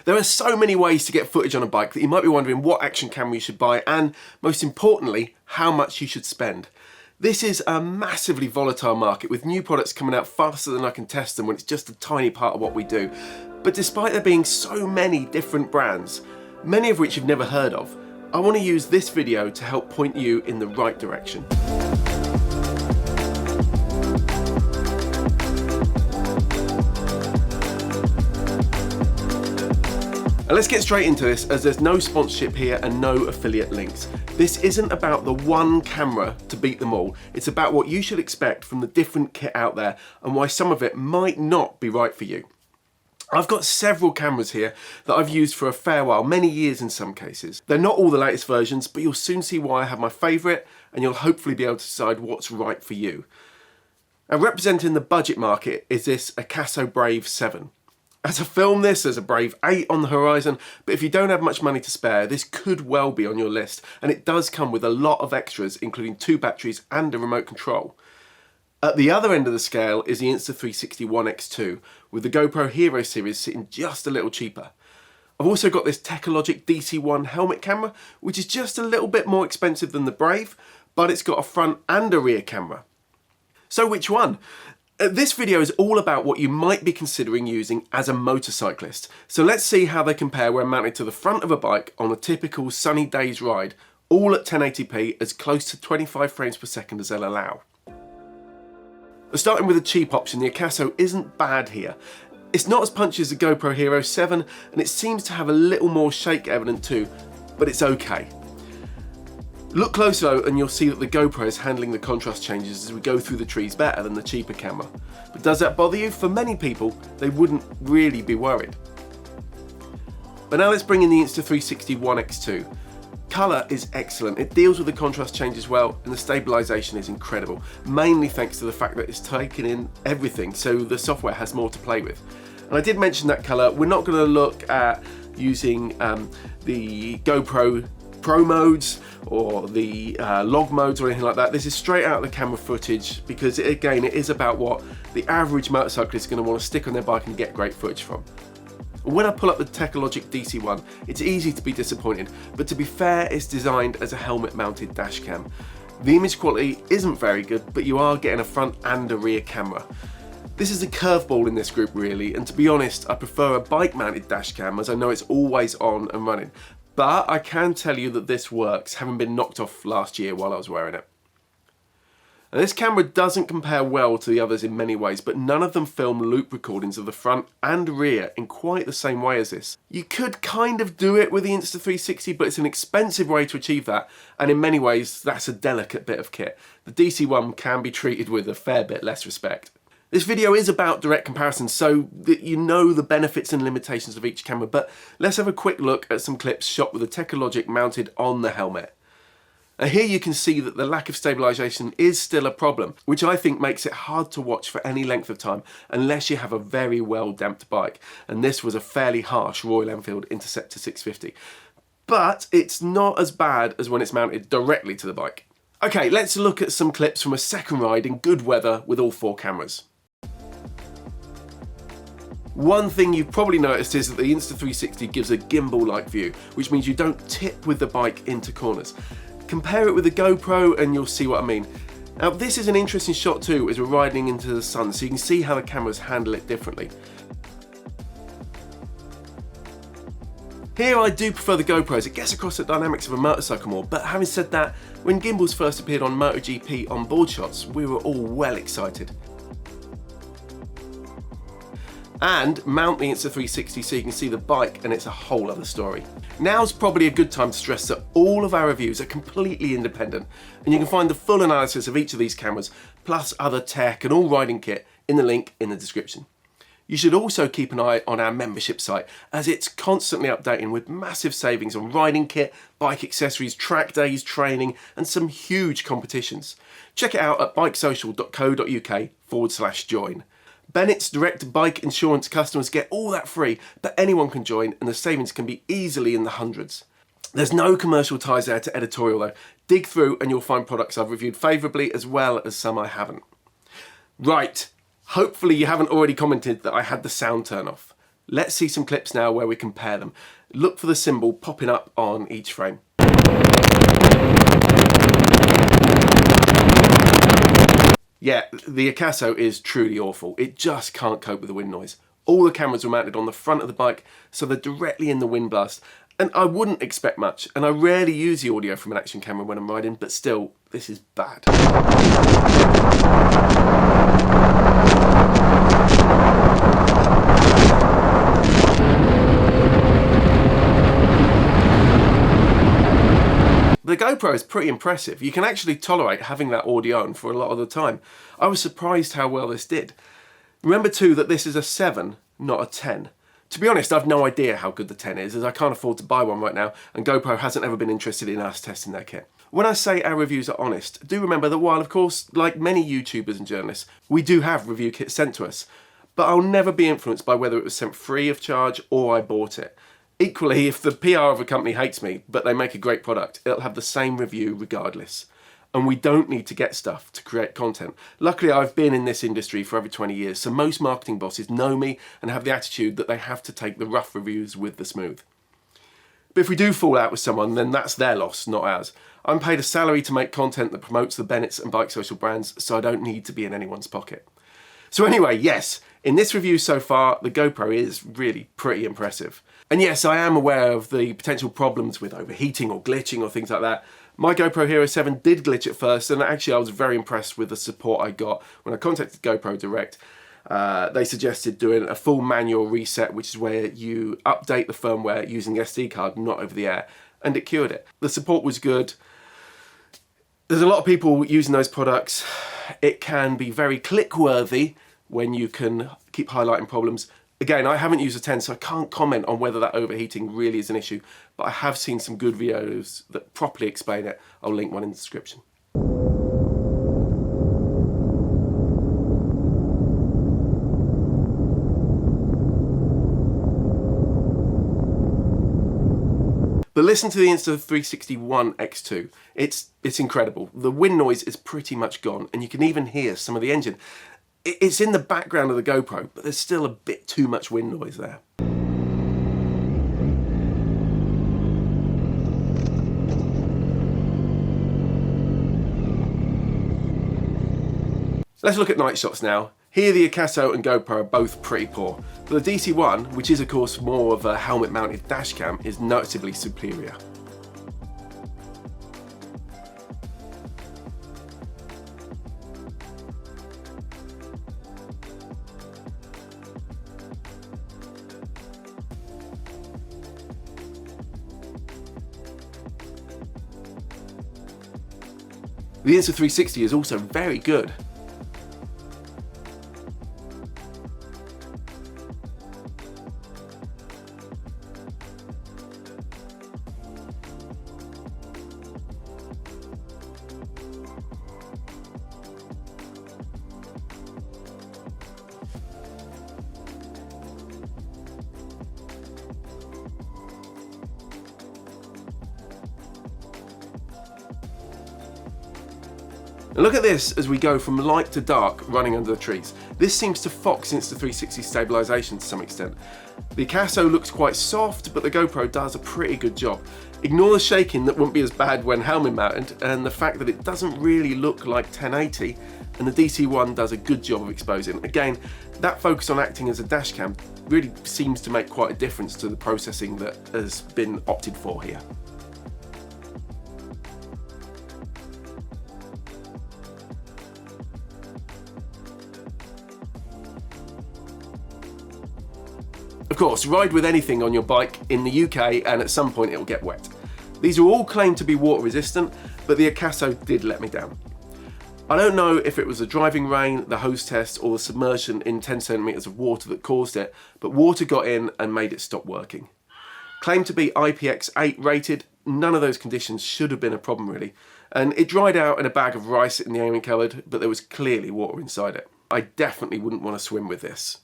There are so many ways to get footage on a bike that you might be wondering what action camera you should buy and, most importantly, how much you should spend. This is a massively volatile market with new products coming out faster than I can test them when it's just a tiny part of what we do. But despite there being so many different brands, many of which you've never heard of, I want to use this video to help point you in the right direction. And let's get straight into this, as there's no sponsorship here and no affiliate links. This isn't about the one camera to beat them all. It's about what you should expect from the different kit out there and why some of it might not be right for you. I've got several cameras here that I've used for a fair while, many years in some cases. They're not all the latest versions, but you'll soon see why I have my favourite, and you'll hopefully be able to decide what's right for you. Now, representing the budget market is this Akaso Brave 7. As I film this, there's a Brave 8 on the horizon, but if you don't have much money to spare, this could well be on your list, and it does come with a lot of extras, including 2 batteries and a remote control. At the other end of the scale is the Insta360 One X2, with the GoPro Hero series sitting just a little cheaper. I've also got this Techalogic DC-1 helmet camera, which is just a little bit more expensive than the Brave, but it's got a front and a rear camera. So which one? This video is all about what you might be considering using as a motorcyclist. So let's see how they compare when mounted to the front of a bike on a typical sunny day's ride, all at 1080p, as close to 25 frames per second as they'll allow. Starting with a cheap option, the Akaso isn't bad here. It's not as punchy as the GoPro Hero 7, and it seems to have a little more shake evident too, but it's okay. Look close though and you'll see that the GoPro is handling the contrast changes as we go through the trees better than the cheaper camera. But does that bother you? For many people, they wouldn't really be worried. But now let's bring in the Insta360 One X2. Colour is excellent, it deals with the contrast changes well, and the stabilisation is incredible, mainly thanks to the fact that it's taken in everything, so the software has more to play with. And I did mention that colour. We're not going to look at using the GoPro Pro modes or the log modes or anything like that. This is straight out of the camera footage because, again, it is about what the average motorcyclist is going to want to stick on their bike and get great footage from. When I pull up the Techalogic DC-1, it's easy to be disappointed, but to be fair, it's designed as a helmet-mounted dash cam. The image quality isn't very good, but you are getting a front and a rear camera. This is a curveball in this group really, and to be honest, I prefer a bike-mounted dash cam as I know it's always on and running. But I can tell you that this works, having been knocked off last year while I was wearing it. Now, this camera doesn't compare well to the others in many ways, but none of them film loop recordings of the front and rear in quite the same way as this. You could kind of do it with the Insta360, but it's an expensive way to achieve that, and in many ways that's a delicate bit of kit. The DC-1 can be treated with a fair bit less respect. This video is about direct comparisons, so that you know the benefits and limitations of each camera, but let's have a quick look at some clips shot with the Techalogic mounted on the helmet. Now here you can see that the lack of stabilisation is still a problem, which I think makes it hard to watch for any length of time unless you have a very well damped bike, and this was a fairly harsh Royal Enfield Interceptor 650. But it's not as bad as when it's mounted directly to the bike. Okay, let's look at some clips from a second ride in good weather with all 4 cameras. One thing you've probably noticed is that the Insta360 gives a gimbal-like view, which means you don't tip with the bike into corners. Compare it with the GoPro and you'll see what I mean. Now this is an interesting shot too as we're riding into the sun, so you can see how the cameras handle it differently. Here I do prefer the GoPro as it gets across the dynamics of a motorcycle more, but having said that, when gimbals first appeared on MotoGP onboard shots, we were all well excited. And mount the Insta360 so you can see the bike, and it's a whole other story. Now's probably a good time to stress that all of our reviews are completely independent, and you can find the full analysis of each of these cameras, plus other tech and all riding kit in the link in the description. You should also keep an eye on our membership site, as it's constantly updating with massive savings on riding kit, bike accessories, track days, training, and some huge competitions. Check it out at bikesocial.co.uk/join. Bennett's direct bike insurance customers get all that free, but anyone can join and the savings can be easily in the hundreds. There's no commercial ties there to editorial though. Dig through and you'll find products I've reviewed favourably as well as some I haven't. Right, hopefully you haven't already commented that I had the sound turn off. Let's see some clips now where we compare them. Look for the symbol popping up on each frame. Yeah, the Akaso is truly awful. It just can't cope with the wind noise. All the cameras were mounted on the front of the bike, so they're directly in the wind blast. And I wouldn't expect much, and I rarely use the audio from an action camera when I'm riding, but still, this is bad. The GoPro is pretty impressive. You can actually tolerate having that audio on for a lot of the time. I was surprised how well this did. Remember too that this is a 7, not a 10. To be honest, I've no idea how good the 10 is, as I can't afford to buy one right now, and GoPro hasn't ever been interested in us testing their kit. When I say our reviews are honest, do remember that while, of course, like many YouTubers and journalists, we do have review kits sent to us, but I'll never be influenced by whether it was sent free of charge or I bought it. Equally, if the PR of a company hates me, but they make a great product, it'll have the same review regardless. And we don't need to get stuff to create content. Luckily, I've been in this industry for over 20 years, so most marketing bosses know me and have the attitude that they have to take the rough reviews with the smooth. But if we do fall out with someone, then that's their loss, not ours. I'm paid a salary to make content that promotes the Bennetts and bike social brands, so I don't need to be in anyone's pocket. So anyway, yes, in this review so far, the GoPro is really pretty impressive. And yes, I am aware of the potential problems with overheating or glitching or things like that. My GoPro Hero 7 did glitch at first, and actually I was very impressed with the support I got when I contacted GoPro Direct. They suggested doing a full manual reset, which is where you update the firmware using the SD card, not over the air, and it cured it. The support was good. There's a lot of people using those products. It can be very click-worthy when you can keep highlighting problems. Again, I haven't used a 10, so I can't comment on whether that overheating really is an issue, but I have seen some good videos that properly explain it. I'll link one in the description. But listen to the Insta360 One X2. It's incredible. The wind noise is pretty much gone, and you can even hear some of the engine. It's in the background of the GoPro, but there's still a bit too much wind noise there. Let's look at night shots now. Here the Akaso and GoPro are both pretty poor, but the DC-1, which is of course more of a helmet mounted dash cam, is noticeably superior. The Insta360 is also very good. And look at this as we go from light to dark running under the trees. This seems to fox Insta360 stabilisation to some extent. The Akaso looks quite soft, but the GoPro does a pretty good job. Ignore the shaking that won't be as bad when helmet mounted, and the fact that it doesn't really look like 1080, and the DC-1 does a good job of exposing. Again, that focus on acting as a dash cam really seems to make quite a difference to the processing that has been opted for here. Of course, ride with anything on your bike in the UK and at some point it will get wet. These are all claimed to be water resistant, but the Akaso did let me down. I don't know if it was the driving rain, the hose test, or the submersion in 10 centimetres of water that caused it, but water got in and made it stop working. Claimed to be IPX8 rated, none of those conditions should have been a problem really, and it dried out in a bag of rice in the aiming cupboard, but there was clearly water inside it. I definitely wouldn't want to swim with this.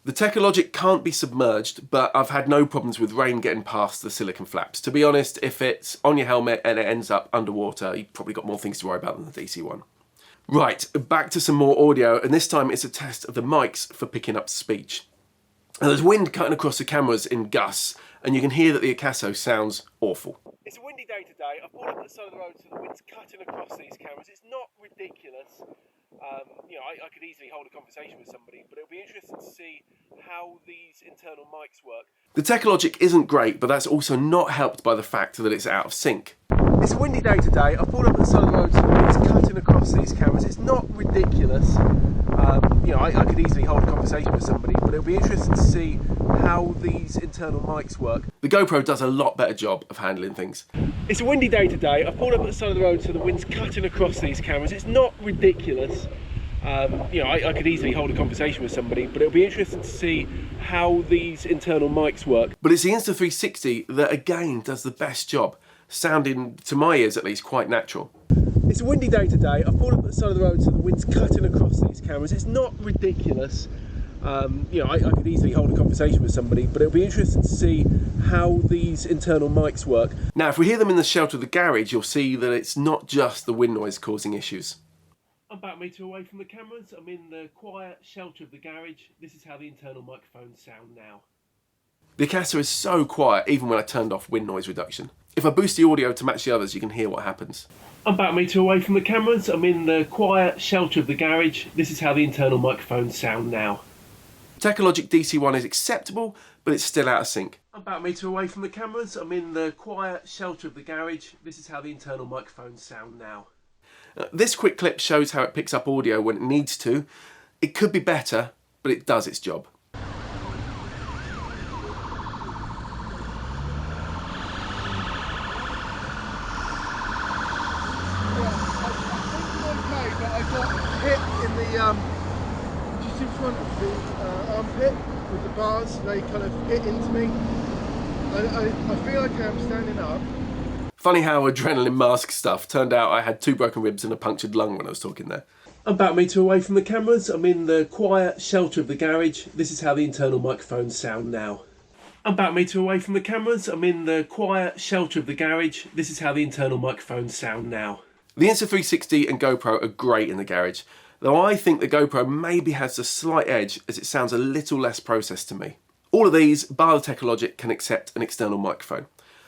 The Techalogic can't be submerged, but I've had no problems with rain getting past the silicone flaps. To be honest, if it's on your helmet and it ends up underwater, you've probably got more things to worry about than the DC-1. Right, back to some more audio, and this time it's a test of the mics for picking up speech. And there's wind cutting across the cameras in gusts, and you can hear that the Akaso sounds awful. It's a windy day today. I've pulled up at the side of the road so the wind's cutting across these cameras. It's not ridiculous. You know, I could easily hold a conversation with somebody, but it'll be interesting to see how these internal mics work. The Techalogic isn't great, but that's also not helped by the fact that it's out of sync. It's a windy day today. I've pulled up at the side of the road so the wind's cutting across these cameras. It's not ridiculous. You know, I could easily hold a conversation with somebody, but it'll be interesting to see how these internal mics work. The GoPro does a lot better job of handling things. It's a windy day today. I've pulled up at the side of the road so the wind's cutting across these cameras. It's not ridiculous. You know, I could easily hold a conversation with somebody, but it'll be interesting to see how these internal mics work. But it's the Insta360 that again does the best job, sounding, to my ears at least, quite natural. It's a windy day today. I've pulled up at the side of the road so the wind's cutting across these cameras. It's not ridiculous. You know, I could easily hold a conversation with somebody, but it'll be interesting to see how these internal mics work. Now, if we hear them in the shelter of the garage, you'll see that it's not just the wind noise causing issues. I'm about a metre away from the cameras. I'm in the quiet shelter of the garage. This is how the internal microphones sound now. The Akaso is so quiet even when I turned off wind noise reduction. If I boost the audio to match the others, you can hear what happens. I'm about a metre away from the cameras. I'm in the quiet shelter of the garage. This is how the internal microphones sound now. Techalogic DC-1 is acceptable, but it's still out of sync. I'm about a metre away from the cameras. I'm in the quiet shelter of the garage. This is how the internal microphones sound now. This quick clip shows how it picks up audio when it needs to. It could be better, but it does its job. I got hit in the just in front of the armpit with the bars. They kind of hit into me. I feel like I'm standing up. Funny how adrenaline mask stuff turned out I had 2 broken ribs and a punctured lung when I was talking there. I'm about a metre away from the cameras. I'm in the quiet shelter of the garage. This is how the internal microphones sound now. I'm about a metre away from the cameras. I'm in the quiet shelter of the garage. This is how the internal microphones sound now. The Insta360 and GoPro are great in the garage, though I think the GoPro maybe has a slight edge as it sounds a little less processed to me. All of these, bar the Techalogic, can accept an external microphone.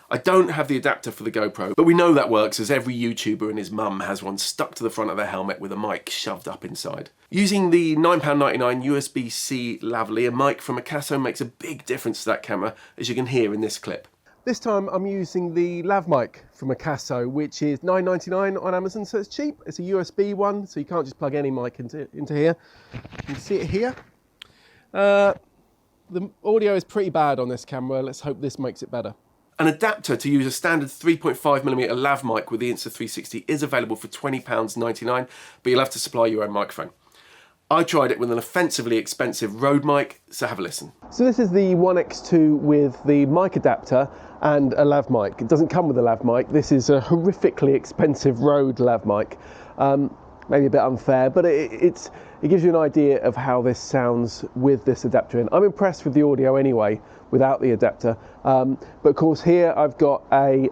I don't have the adapter for the GoPro, but we know that works as every YouTuber and his mum has one stuck to the front of their helmet with a mic shoved up inside. Using the £9.99 USB-C lavalier mic from Akaso makes a big difference to that camera, as you can hear in this clip. This time I'm using the lav mic from Akaso, which is £9.99 on Amazon, so it's cheap. It's a USB one, so you can't just plug any mic into here. You can see it here. The audio is pretty bad on this camera. Let's hope this makes it better. An adapter to use a standard 3.5mm lav mic with the Insta360 is available for £20.99, but you'll have to supply your own microphone. I tried it with an offensively expensive Rode mic, so have a listen. So this is the One X2 with the mic adapter and a lav mic. It doesn't come with a lav mic. This is a horrifically expensive Rode lav mic. Maybe a bit unfair, but it gives you an idea of how this sounds with this adapter in. I'm impressed with the audio anyway, without the adapter. But of course here I've got a,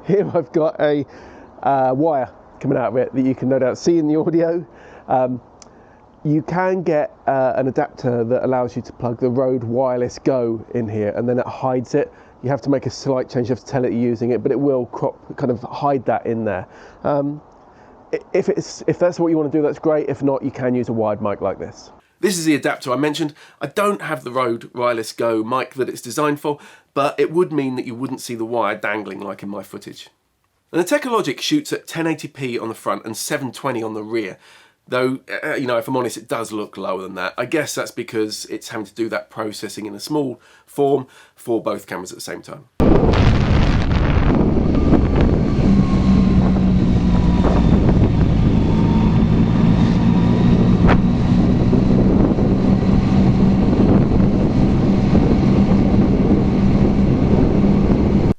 Here I've got a wire coming out of it that you can no doubt see in the audio. You can get an adapter that allows you to plug the Rode Wireless Go in here, and then it hides it. You have to make a slight change, you have to tell it you're using it, but it will kind of hide that in there. If that's what you want to do, that's great. If not, you can use a wired mic like this. This is the adapter I mentioned. I don't have the Rode Wireless Go mic that it's designed for, but it would mean that you wouldn't see the wire dangling like in my footage. And the Techalogic shoots at 1080p on the front and 720 on the rear. Though, you know, if I'm honest, it does look lower than that. I guess that's because it's having to do that processing in a small form for both cameras at the same time.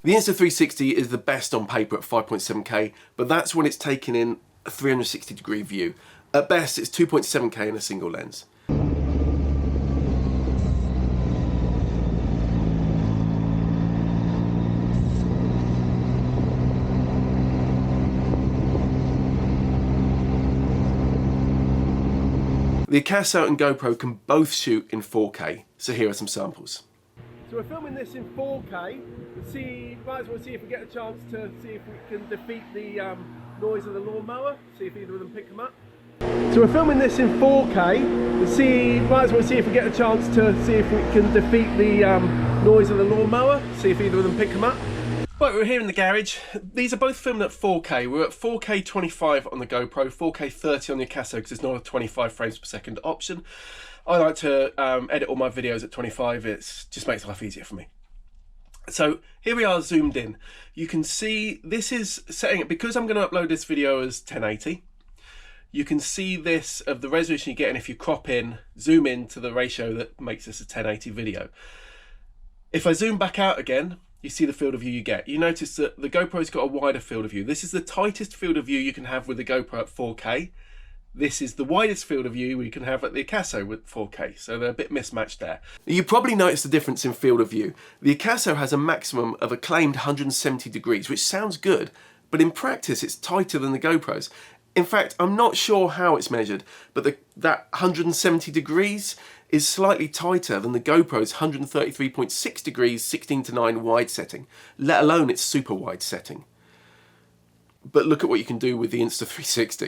The Insta360 is the best on paper at 5.7K, but that's when it's taking in a 360-degree view. At best, it's 2.7K in a single lens. The Akaso and GoPro can both shoot in 4K, so here are some samples. So we're filming this in 4K. Might as well see if we get a chance to see if we can defeat the noise of the lawnmower. See if either of them pick them up. So we're filming this in 4K. Might as well see if we get a chance to see if we can defeat the noise of the lawnmower. See if either of them pick them up. Right, we're here in the garage. These are both filmed at 4K. We're at 4K 25 on the GoPro, 4K 30 on the Akaso because it's not a 25 frames per second option. I like to edit all my videos at 25. It just makes life easier for me. So here we are zoomed in. You can see this is setting it, because I'm going to upload this video as 1080. You can see this of the resolution you get, and if you crop in, zoom in to the ratio that makes this a 1080 video. If I zoom back out again, you see the field of view you get. You notice that the GoPro's got a wider field of view. This is the tightest field of view you can have with the GoPro at 4K. This is the widest field of view we can have at the Akaso with 4K, so they're a bit mismatched there. You probably noticed the difference in field of view. The Akaso has a maximum of a claimed 170 degrees, which sounds good, but in practice it's tighter than the GoPro's. In fact, I'm not sure how it's measured, but that 170 degrees is slightly tighter than the GoPro's 133.6 degrees 16:9 wide setting, let alone its super wide setting. But look at what you can do with the Insta360.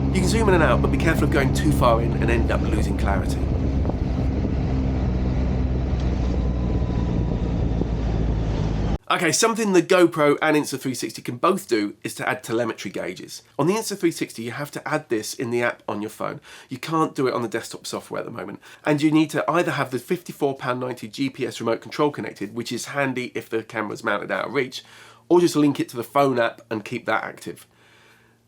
You can zoom in and out, but be careful of going too far in and end up losing clarity. Okay, something the GoPro and Insta360 can both do is to add telemetry gauges. On the Insta360, you have to add this in the app on your phone. You can't do it on the desktop software at the moment. And you need to either have the £54.90 GPS remote control connected, which is handy if the camera's mounted out of reach, or just link it to the phone app and keep that active.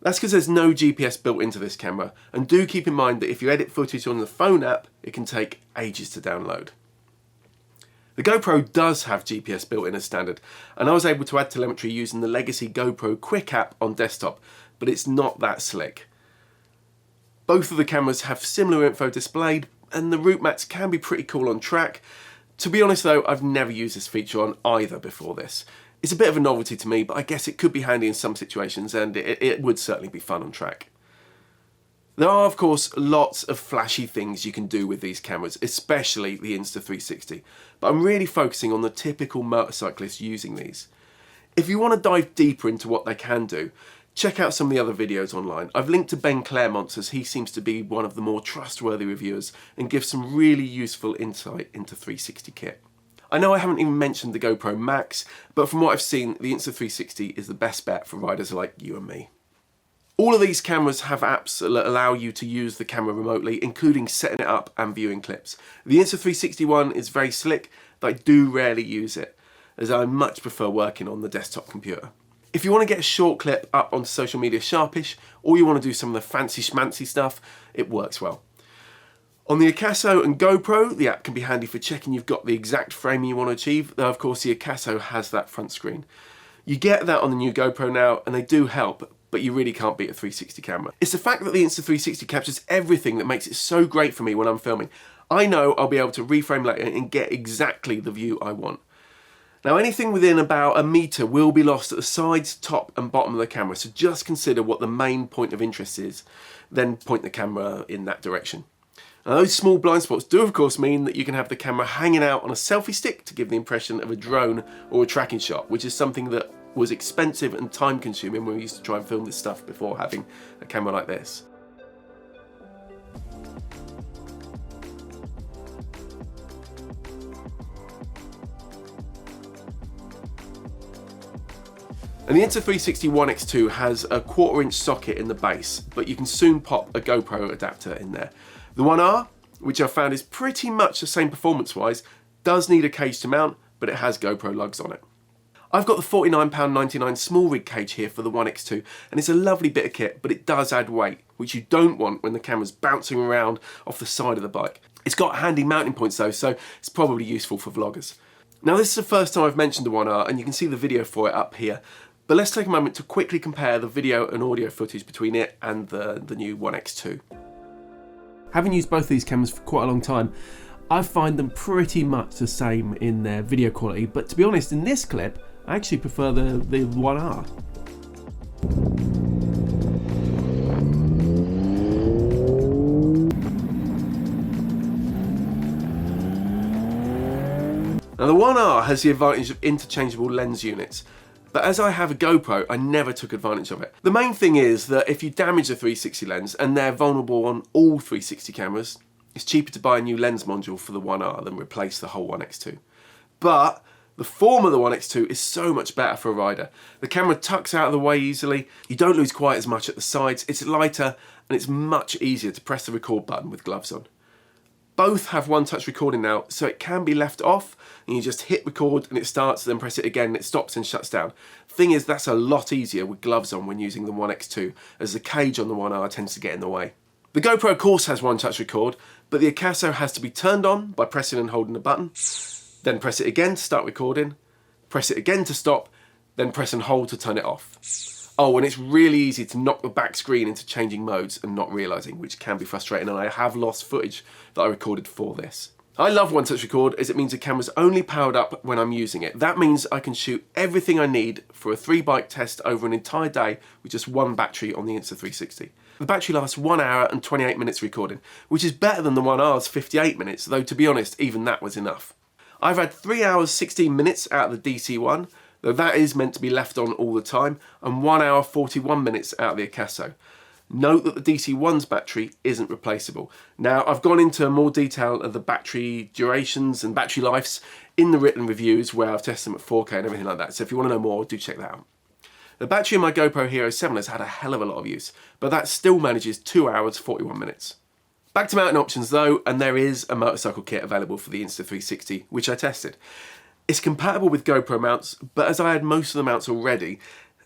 That's because there's no GPS built into this camera, and do keep in mind that if you edit footage on the phone app, it can take ages to download. The GoPro does have GPS built in as standard, and I was able to add telemetry using the legacy GoPro Quick app on desktop, but it's not that slick. Both of the cameras have similar info displayed, and the route maps can be pretty cool on track. To be honest though, I've never used this feature on either before this. It's a bit of a novelty to me, but I guess it could be handy in some situations, and it would certainly be fun on track. There are, of course, lots of flashy things you can do with these cameras, especially the Insta360, but I'm really focusing on the typical motorcyclist using these. If you want to dive deeper into what they can do, check out some of the other videos online. I've linked to Ben Claremont's, as he seems to be one of the more trustworthy reviewers and gives some really useful insight into 360 kit. I know I haven't even mentioned the GoPro Max, but from what I've seen, the Insta360 is the best bet for riders like you and me. All of these cameras have apps that allow you to use the camera remotely, including setting it up and viewing clips. The Insta360 One is very slick, but I do rarely use it, as I much prefer working on the desktop computer. If you want to get a short clip up onto social media sharpish, or you want to do some of the fancy schmancy stuff, it works well. On the Akaso and GoPro, the app can be handy for checking you've got the exact frame you want to achieve, though of course the Akaso has that front screen. You get that on the new GoPro now, and they do help, but you really can't beat a 360 camera. It's the fact that the Insta360 captures everything that makes it so great for me when I'm filming. I know I'll be able to reframe later and get exactly the view I want. Now anything within about a metre will be lost at the sides, top and bottom of the camera, so just consider what the main point of interest is, then point the camera in that direction. Now those small blind spots do of course mean that you can have the camera hanging out on a selfie stick to give the impression of a drone or a tracking shot, which is something that was expensive and time consuming when we used to try and film this stuff before having a camera like this. And the Insta360 One X2 has a 1/4 inch socket in the base, but you can soon pop a GoPro adapter in there. The One R, which I've found is pretty much the same performance wise, does need a cage to mount, but it has GoPro lugs on it. I've got the £49.99 small rig cage here for the One X2, and it's a lovely bit of kit, but it does add weight, which you don't want when the camera's bouncing around off the side of the bike. It's got handy mounting points though, so it's probably useful for vloggers. Now this is the first time I've mentioned the One R, and you can see the video for it up here, but let's take a moment to quickly compare the video and audio footage between it and the new One X2. Having used both these cameras for quite a long time, I find them pretty much the same in their video quality, but to be honest, in this clip, I actually prefer the One R. Now the One R has the advantage of interchangeable lens units, but as I have a GoPro, I never took advantage of it. The main thing is that if you damage a 360 lens, and they're vulnerable on all 360 cameras, it's cheaper to buy a new lens module for the One R than replace the whole One X2. But the form of the One X2 is so much better for a rider. The camera tucks out of the way easily, you don't lose quite as much at the sides, it's lighter, and it's much easier to press the record button with gloves on. Both have one-touch recording now, so it can be left off, and you just hit record and it starts, then press it again and it stops and shuts down. Thing is, that's a lot easier with gloves on when using the One X2, as the cage on the One R tends to get in the way. The GoPro of course has one-touch record, but the Akaso has to be turned on by pressing and holding the button, then press it again to start recording, press it again to stop, then press and hold to turn it off. Oh, and it's really easy to knock the back screen into changing modes and not realising, which can be frustrating, and I have lost footage that I recorded for this. I love one touch record as it means the camera's only powered up when I'm using it. That means I can shoot everything I need for a 3-bike test over an entire day with just one battery on the Insta360. The battery lasts 1 hour and 28 minutes recording, which is better than the One R's 58 minutes, though to be honest, even that was enough. I've had 3 hours 16 minutes out of the DC-1, though that is meant to be left on all the time, and 1 hour 41 minutes out of the Akaso. Note that the DC-1's battery isn't replaceable. Now, I've gone into more detail of the battery durations and battery lives in the written reviews where I've tested them at 4K and everything like that, so if you want to know more, do check that out. The battery in my GoPro Hero 7 has had a hell of a lot of use, but that still manages 2 hours 41 minutes. Back to mounting options though, and there is a motorcycle kit available for the Insta360, which I tested. It's compatible with GoPro mounts, but as I had most of the mounts already,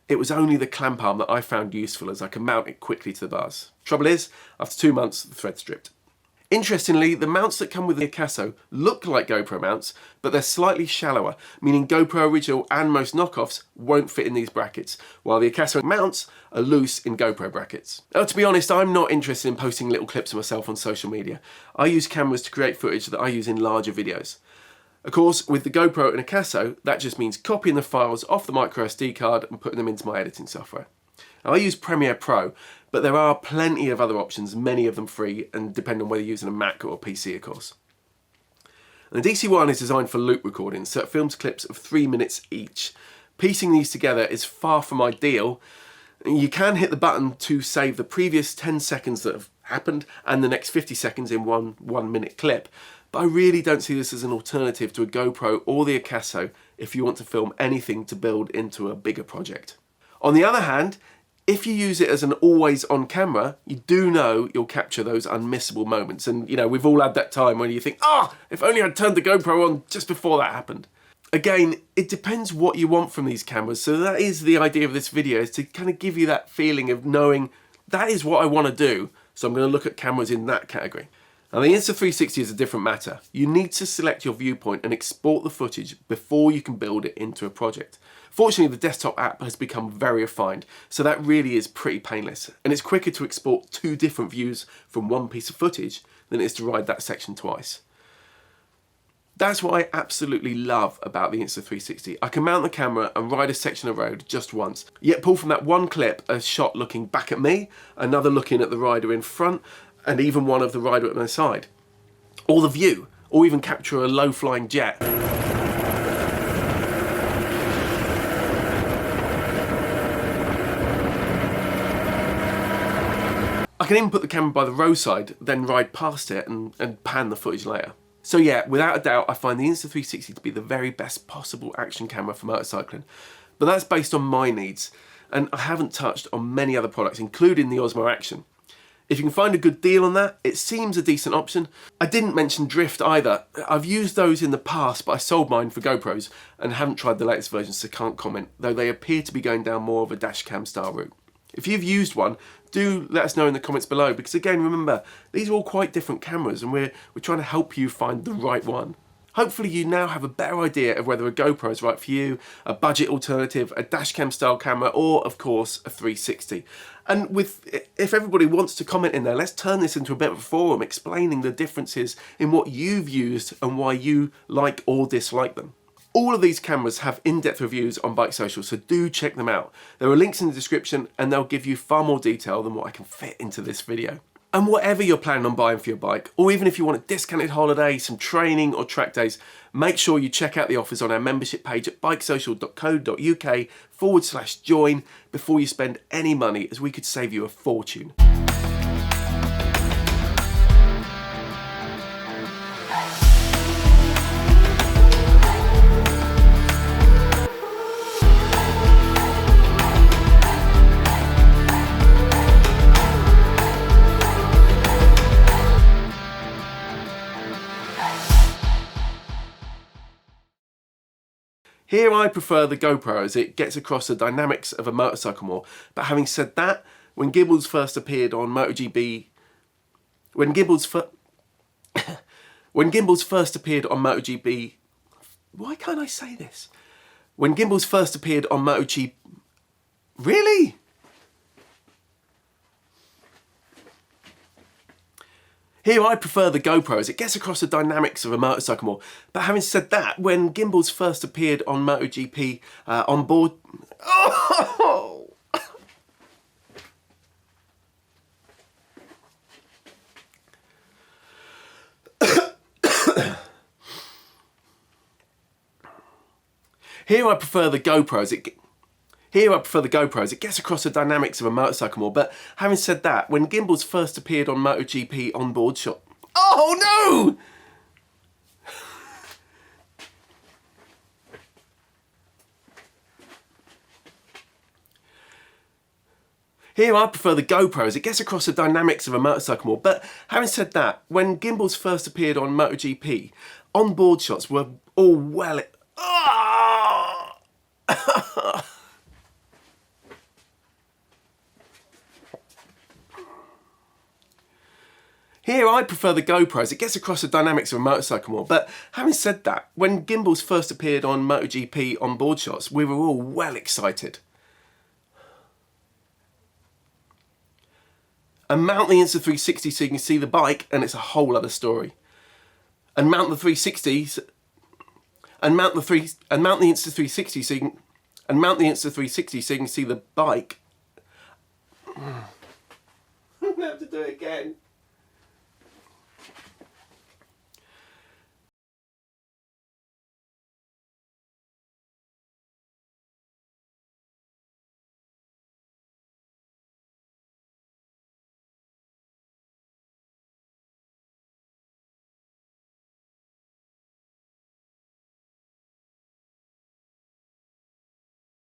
it was only the clamp arm that I found useful as I could mount it quickly to the bars. Trouble is, after 2 months, the thread stripped. Interestingly, the mounts that come with the Akaso look like GoPro mounts, but they're slightly shallower, meaning GoPro Original and most knockoffs won't fit in these brackets, while the Akaso mounts are loose in GoPro brackets. Now, to be honest, I'm not interested in posting little clips of myself on social media. I use cameras to create footage that I use in larger videos. Of course, with the GoPro and Akaso, that just means copying the files off the micro SD card and putting them into my editing software. Now, I use Premiere Pro, but there are plenty of other options, many of them free, and depend on whether you're using a Mac or a PC, of course. And the DC-1 is designed for loop recording, so it films clips of 3 minutes each. Piecing these together is far from ideal. You can hit the button to save the previous 10 seconds that have happened and the next 50 seconds in one 1 minute clip, but I really don't see this as an alternative to a GoPro or the Akaso if you want to film anything to build into a bigger project. On the other hand, if you use it as an always on camera, you do know you'll capture those unmissable moments. And you know, we've all had that time when you think, if only I'd turned the GoPro on just before that happened. Again, it depends what you want from these cameras. So that is the idea of this video, is to kind of give you that feeling of knowing that is what I want to do. So I'm going to look at cameras in that category. Now the Insta360 is a different matter. You need to select your viewpoint and export the footage before you can build it into a project. Fortunately, the desktop app has become very refined, so that really is pretty painless. And it's quicker to export 2 different views from one piece of footage than it is to ride that section twice. That's what I absolutely love about the Insta360. I can mount the camera and ride a section of road just once, yet pull from that one clip a shot looking back at me, another looking at the rider in front, and even one of the rider at my side. Or the view, or even capture a low-flying jet. I can even put the camera by the roadside, then ride past it and pan the footage later. So yeah, without a doubt, I find the Insta360 to be the very best possible action camera for motorcycling. But that's based on my needs, and I haven't touched on many other products, including the Osmo Action. If you can find a good deal on that, it seems a decent option. I didn't mention Drift either. I've used those in the past, but I sold mine for GoPros and haven't tried the latest versions, so can't comment, though they appear to be going down more of a dash cam style route. If you've used one, do let us know in the comments below, because again, remember, these are all quite different cameras and we're trying to help you find the right one. Hopefully you now have a better idea of whether a GoPro is right for you, a budget alternative, a dashcam style camera, or of course a 360. And if everybody wants to comment in there, let's turn this into a bit of a forum explaining the differences in what you've used and why you like or dislike them. All of these cameras have in-depth reviews on Bike Social, so do check them out. There are links in the description and they'll give you far more detail than what I can fit into this video. And whatever you're planning on buying for your bike, or even if you want a discounted holiday, some training or track days, make sure you check out the offers on our membership page at bikesocial.co.uk/join before you spend any money, as we could save you a fortune. Here I prefer the GoPro as it gets across the dynamics of a motorcycle more, but having said that, when gimbals first appeared on MotoGP, when gimbals first appeared on MotoGP, why can't I say this? When gimbals first appeared on MotoGP, really? Here I prefer the GoPro as it gets across the dynamics of a motorcycle more. But having said that, when gimbals first appeared on MotoGP on board... Oh! Here I prefer the GoPro as it gets across the dynamics of a motorcycle more, but having said that, when gimbals first appeared on MotoGP onboard shot... Oh no! Here I prefer the GoPro as it gets across the dynamics of a motorcycle more, but having said that, when gimbals first appeared on MotoGP, onboard shots were all well... Oh! Here I prefer the GoPro as it gets across the dynamics of a motorcycle more, but having said that, when gimbals first appeared on MotoGP onboard shots, we were all well excited. And mount the Insta360 so you can see the bike, and it's a whole other story. And mount the Insta360 so you can see the bike. I'm gonna have to do it again.